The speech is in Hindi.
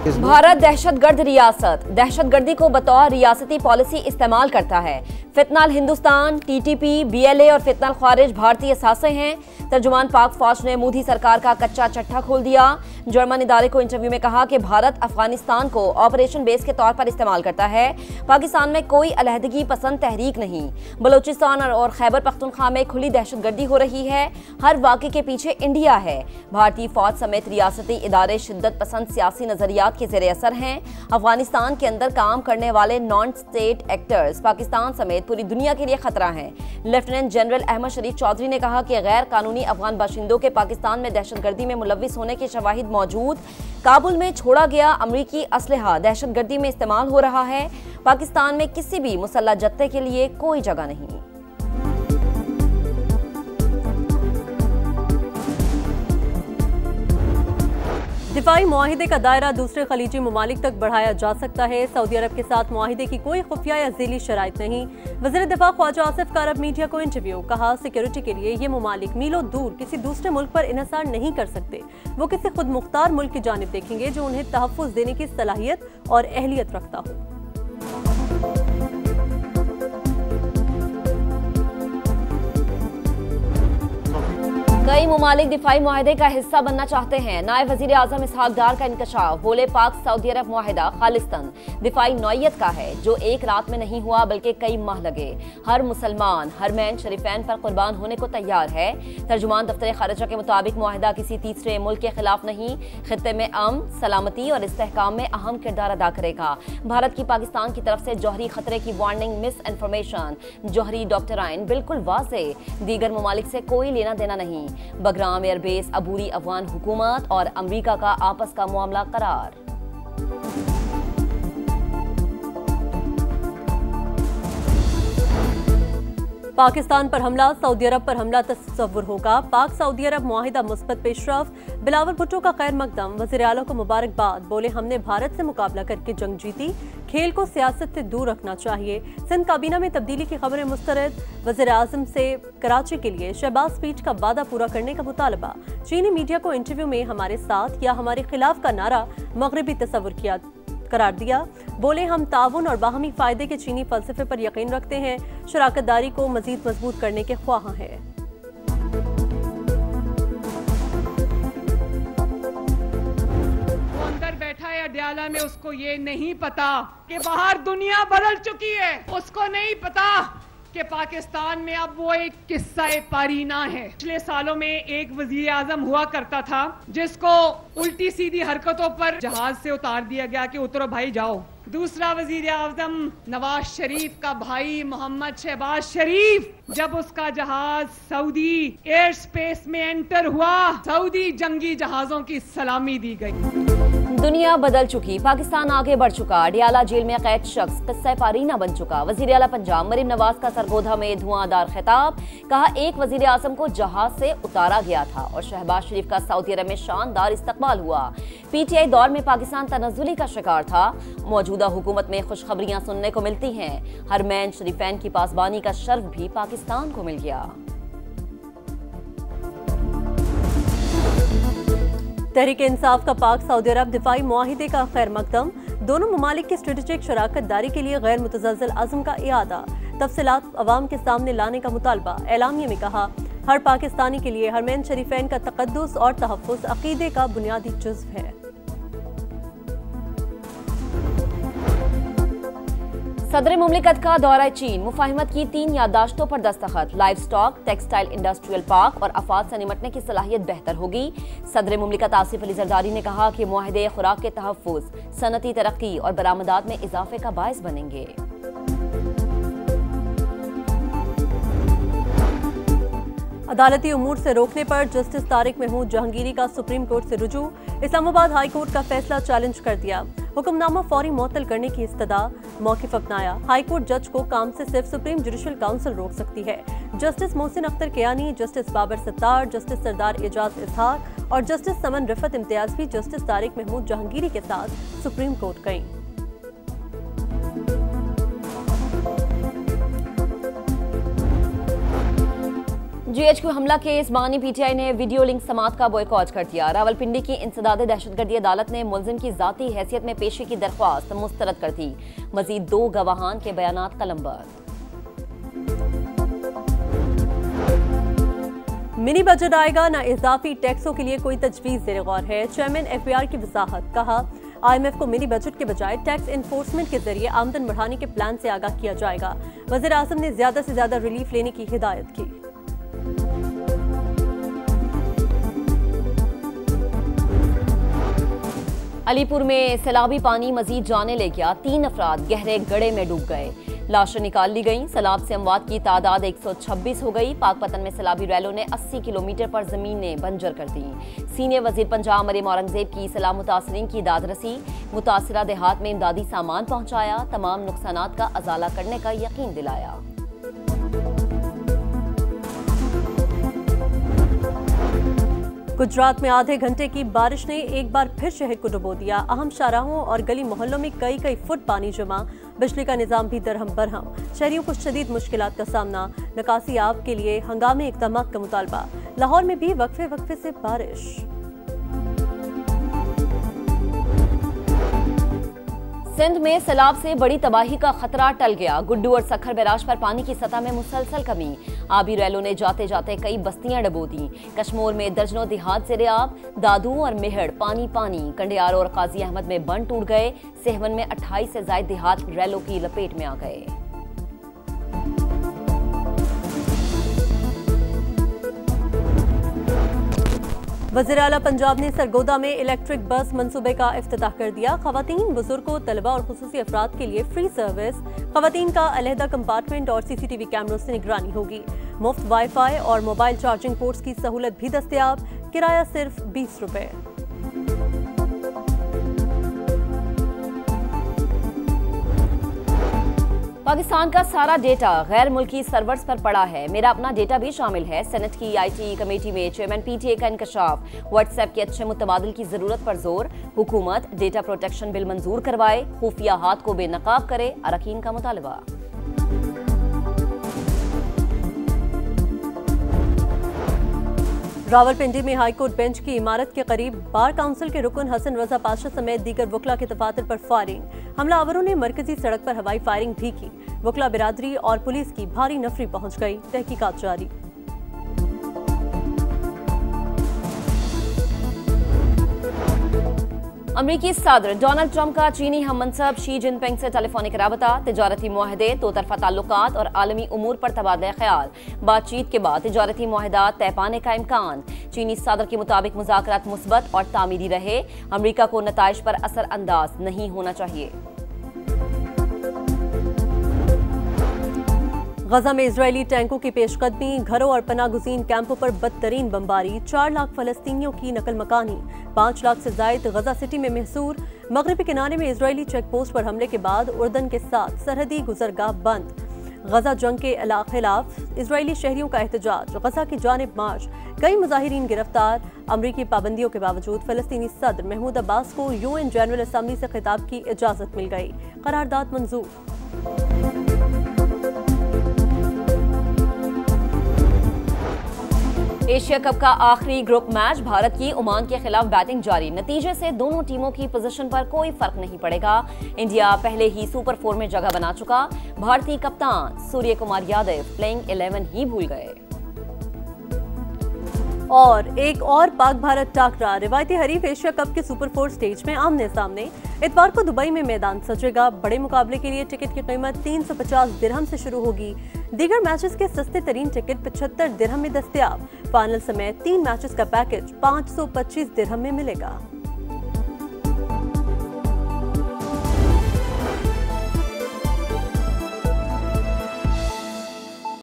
भारत दहशतगर्द रियासत दहशतगर्दी को बतौर रियासती पॉलिसी इस्तेमाल करता है। फितनाल हिंदुस्तान, टीटीपी, बीएलए और फितनाल खारिज भारतीय सासे हैं। तर्जुमान पाक फौज ने मोदी सरकार का कच्चा चट्टा खोल दिया। जर्मन इदारे को इंटरव्यू में कहा कि भारत अफगानिस्तान को ऑपरेशन बेस के तौर पर इस्तेमाल करता है। पाकिस्तान में कोई अलहदगी पसंद तहरीक नहीं। बलोचिस्तान और खैबर पख्तूनख्वा में खुली दहशतगर्दी हो रही है। हर वाक़े के पीछे इंडिया है। भारतीय फौज समेत रियासती इदारे शिद्दत पसंद सियासी नजरियात के ज़ेरे असर हैं। अफगानिस्तान के अंदर काम करने वाले नॉन स्टेट एक्टर्स पाकिस्तान समेत पूरी दुनिया के लिए खतरा हैं। लेफ्टिनेंट जनरल अहमद शरीफ चौधरी ने कहा कि गैर कानूनी अफगान बाशिंदों के पाकिस्तान में दहशतगर्दी में मुलव्विस होने के शवाहिद मौजूद। काबुल में छोड़ा गया अमरीकी असलहा दहशतगर्दी में इस्तेमाल हो रहा है। पाकिस्तान में किसी भी मुसल्लह जत्थे के लिए कोई जगह नहीं। दिफाई मुआहिदे का दायरा दूसरे खलीजी ममालिक तक बढ़ाया जा सकता है। सऊदी अरब के साथ मुआहिदे की कोई खुफिया या ज़ीली शराइत नहीं। वज़ीर दिफा ख्वाजा आसिफ का अरब मीडिया को इंटरव्यू। कहा, सिक्योरिटी के लिए ये ममालिक मीलों दूर किसी दूसरे मुल्क पर इन्हिसार नहीं कर सकते। वो किसी खुद मुख्तार मुल्क की जानिब देखेंगे जो उन्हें तहफ़्फ़ुज़ देने की सलाहियत और अहलियत रखता हो। कई मुमालिक दिफाई मुआहिदे का हिस्सा बनना चाहते हैं। नायब वजीर आजम इसहाक डार का इंकशाफ। बोले, पाक सऊदी अरब मुआहिदा खालिस्तान दिफाई नौयत का है जो एक रात में नहीं हुआ बल्कि कई माह लगे। हर मुसलमान हरमैन शरीफैन पर कुर्बान होने को तैयार है। तर्जुमान दफ्तर खारिजा के मुताबिक मुआहिदा किसी तीसरे मुल्क के खिलाफ नहीं, खित्ते में अमन, सलामती और इस्तेहकाम में अहम किरदार अदा करेगा। भारत की पाकिस्तान की तरफ से जौहरी खतरे की वार्निंग, मिस इन्फॉर्मेशन, जौहरी डॉक्टराइन बिल्कुल वाज़ेह। दीगर ममालिक से कोई लेना देना नहीं। बगराम एयरबेस अबूरी अफगान हुकूमत और अमरीका का आपस का मामला करार। पाकिस्तान पर हमला, सऊदी अरब पर हमला तस्वुर होगा। पाक सऊदी अरब मुआहिदा मुस्बत पेशरफ। बिलावल भुट्टो का खैर मकदम। वज़ीर आला को मुबारकबाद। बोले, हमने भारत से मुकाबला करके जंग जीती। खेल को सियासत से दूर रखना चाहिए। सिंध काबीना में तब्दीली की खबरें मुस्तरद। वज़ीर आज़म से कराची के लिए शहबाज स्पीच का वादा पूरा करने का मुतालबा। चीनी मीडिया को इंटरव्यू में हमारे साथ या हमारे खिलाफ का नारा मगरबी तस्वुर करार दिया। बोले, हम ताउन और बाहमी फायदे के चीनी फलसफे पर यकीन रखते हैं। शराकतदारी को मजीद मजबूत करने के ख्वाह हैं। अंदर बैठा है अडयाला में, उसको ये नहीं पता कि बाहर दुनिया बदल चुकी है। उसको नहीं पता कि पाकिस्तान में अब वो एक किस्सा पारीना है। पिछले सालों में एक वजीर आजम हुआ करता था जिसको उल्टी सीधी हरकतों पर जहाज से उतार दिया गया कि उतरो भाई जाओ। दूसरा वजीर आजम नवाज शरीफ का भाई मोहम्मद शहबाज शरीफ, जब उसका जहाज सऊदी एयर स्पेस में एंटर हुआ, सऊदी जंगी जहाजों की सलामी दी गई। दुनिया बदल चुकी, पाकिस्तान आगे बढ़ चुका। अडयाला जेल में कैद शख्स किस्सा पारीना बन चुका। वजीर आला पंजाब मरीम नवाज का सरगोधा में धुआंधार खिताब। कहा, एक वजीर आजम को जहाज से उतारा गया था और शहबाज शरीफ का सऊदी अरब में शानदार इस्तकबाल हुआ। पीटीआई दौर में पाकिस्तान तनज़्ज़ुली का शिकार था। मौजूदा हुकूमत में खुशखबरियां सुनने को मिलती हैं। हरमैन शरीफैन की पासबानी का शर्फ भी पाकिस्तान को मिल गया। तहरीक इंसाफ का पाक सऊदी अरब दिफाई मुआहिदे का खैर मकदम। दोनों ममालिक की स्ट्रेटेजिक शराकत दारी के लिए गैर मुतज़ल्ज़ल अज़्म का इआदा। तफसीलात अवाम के सामने लाने का मुतालबा। एलामिया में कहा, हर पाकिस्तानी के लिए हरमैन शरीफैन का तक़द्दुस और तहफ़्फ़ुज़ अक़ीदे का बुनियादी जुज़्व है। सदर मुमलिकत का दौरा चीन। मुफाहिमत की 3 याददाश्तों पर दस्तखत। Live stock, textile industrial park और आफात से निमटने की सलाहियत बेहतर होगी। सदर मुमलिकत आसिफ अली जरदारी ने कहा कि मुआहिदे खुराक के तहफ़्फ़ुज़, सनती तरक्की और बरामदात में इजाफे का बायस बनेंगे। अदालती उमूर से रोकने पर जस्टिस तारिक महमूद जहांगीरी का सुप्रीम कोर्ट से रुजू। इस्लामाबाद हाई कोर्ट का फैसला चैलेंज कर दिया। हुक्मनामा फौरी मुअत्तल करने की इस्तदा। मौक़िफ़ अपनाया। हाई कोर्ट जज को काम से सिर्फ सुप्रीम जुडिशल काउंसिल रोक सकती है। Justice Mohsin Akhtar Kiyani, justice Babar Sattar, justice Sardar Ejaz Ishaq और जस्टिस समन रिफत इम्तियाज भी जस्टिस तारिक महमूद जहांगीरी के साथ सुप्रीम कोर्ट गईं। GHQ हमला केस बानी PTI ने वीडियो लिंक समात का बॉयकॉट कर दिया। रावलपिंडी की इंसदादे दहशतगर्दी अदालत ने मुलजिम की जाती हैसियत में पेशी की दरख्वास्त मुस्तरद कर दी। मजीद 2 गवाहान के बयानात कलमबंद। मिनी बजट आएगा, न इजाफी टैक्सों के लिए कोई तजवीज ज़ेर गौर है। चेयरमैन FBR की वजाहत। कहा, IMF को मिनी बजट के बजाय टैक्स इन्फोर्समेंट के जरिए आमदन बढ़ाने के प्लान से आगाह किया जाएगा। वज़ीर आज़म ने ज्यादा से ज्यादा रिलीफ लेने की हिदायत की। अलीपुर में सैलाबी पानी मजीद जाने ले गया। 3 अफराद गहरे गड्ढे में डूब गए। लाशें निकाल ली गईं। सैलाब से अमवात की तादाद 126 हो गई। पाकपतन में सैलाबी रैलों ने 80 किलोमीटर पर जमीनें बंजर कर दी। सीनियर वजीर पंजाब मरीम औरंगजेब की सैलाब मुतासरीन की दाद रसी। मुतासरा देहात में इमदादी सामान पहुंचाया। तमाम नुकसानात का अजाला करने का यकीन दिलाया। गुजरात में आधे घंटे की बारिश ने एक बार फिर शहर को डुबो दिया। अहम शाहराहों और गली मोहल्लों में कई फुट पानी जमा। बिजली का निजाम भी दरहम बरहम। शहरियों को शदीद मुश्किलात का सामना। निकासी आब के लिए हंगामी इक़दाम का मुतालबा। लाहौर में भी वक्फे से बारिश। सिंध में सैलाब से बड़ी तबाही का खतरा टल गया। गुड्डू और सखर बैराज पर पानी की सतह में मुसलसल कमी। आबी रैलों ने जाते जाते कई बस्तियां डबो दी। कश्मोर में दर्जनों देहात ज़ेरे आब। दादू और मेहड़ पानी पानी। कंडियार और काजी अहमद में बंद टूट गए। सेहवन में 28 से ज्यादा देहात रैलों की लपेट में आ गए। वज़ीर आला पंजाब ने सरगोदा में इलेक्ट्रिक बस मंसूबे का इफ्तिताह कर दिया। खवातीन, बुजुर्गों, तलबा और खुसूसी अफराद के लिए फ्री सर्विस। खवातीन का अलहदा कंपार्टमेंट और CCTV कैमरों से निगरानी होगी। मुफ्त वाईफाई और मोबाइल चार्जिंग पोर्ट्स की सहूलत भी दस्तयाब। किराया सिर्फ 20 रुपए। पाकिस्तान का सारा डेटा गैर मुल्की सर्वर्स पर पड़ा है। मेरा अपना डेटा भी शामिल है। सेनेट की IT कमेटी में चेयरमैन PTA का इंकशाफ। व्हाट्सएप के अच्छे मुतबादिल की जरूरत पर जोर। हुकूमत डेटा प्रोटेक्शन बिल मंजूर करवाए। खुफिया हाथ को बेनकाब करे। अरकान का मुतालबा। रावलपिंडी में हाईकोर्ट बेंच की इमारत के करीब बार काउंसिल के रुकन हसन रजा पाशा समेत दीगर वकला के दफातर पर फायरिंग। हमलावरों ने मरकजी सड़क पर हवाई फायरिंग भी की। वकला बिरादरी और पुलिस की भारी नफरी पहुंच गई। तहकीकात जारी। अमरीकी सदर डोनाल्ड ट्रंप का चीनी हम मनसब शी जिनपिंग से टेलीफोनिक राबता। तिजारती मुआहदे, 2 तरफा ताल्लुकात और आलमी उमूर पर तबादला ख्याल। बातचीत के बाद तिजारती मुआहदात तय पाने का इम्कान। चीनी सदर के मुताबिक मुज़ाकरात मुस्बत और तामीरी रहे। अमरीका को नताइज पर असर अंदाज नहीं होना चाहिए। गजा में इजरायली टैंकों की पेशकदमी। घरों और पनागुज़ीन कैंपों पर बदतरीन बमबारी। 4 लाख फलस्तीनियों की नकल मकानी। 5 लाख से जायद गजा सिटी में महसूर। मगरबी किनारे में इजरायली चेक पोस्ट पर हमले के बाद उर्दन के साथ सरहदी गुजरगाह बंद। गजा जंग के खिलाफ इजरायली शहरियों का एहतजाज। गजा की जानिब मार्च। कई मुजाहिरीन गिरफ्तार। अमरीकी पाबंदियों के बावजूद फलस्तीनी सदर महमूद अब्बास को UN जनरल असम्बली से खिताब की इजाजत मिल गई। करारदाद मंजूर। एशिया कप का आखिरी ग्रुप मैच। भारत की ओमान के खिलाफ बैटिंग जारी। नतीजे से दोनों टीमों की पोजीशन पर कोई फर्क नहीं पड़ेगा। इंडिया पहले ही सुपर 4 में जगह बना चुका। भारतीय कप्तान सूर्य कुमार यादव प्लेइंग 11 ही भूल गए। और एक और पाक भारत टाकरा। रिवायती हरीफ एशिया कप के सुपर 4 स्टेज में आमने सामने। इतवार को दुबई में मैदान सजेगा। बड़े मुकाबले के लिए टिकट की कीमत 350 दिरहम से शुरू होगी। दीगर मैचेस के सस्ते तरीन टिकट 75 दिरहम में दस्तयाब। फाइनल समेत 3 मैचेस का पैकेज 525 दिरहम में मिलेगा।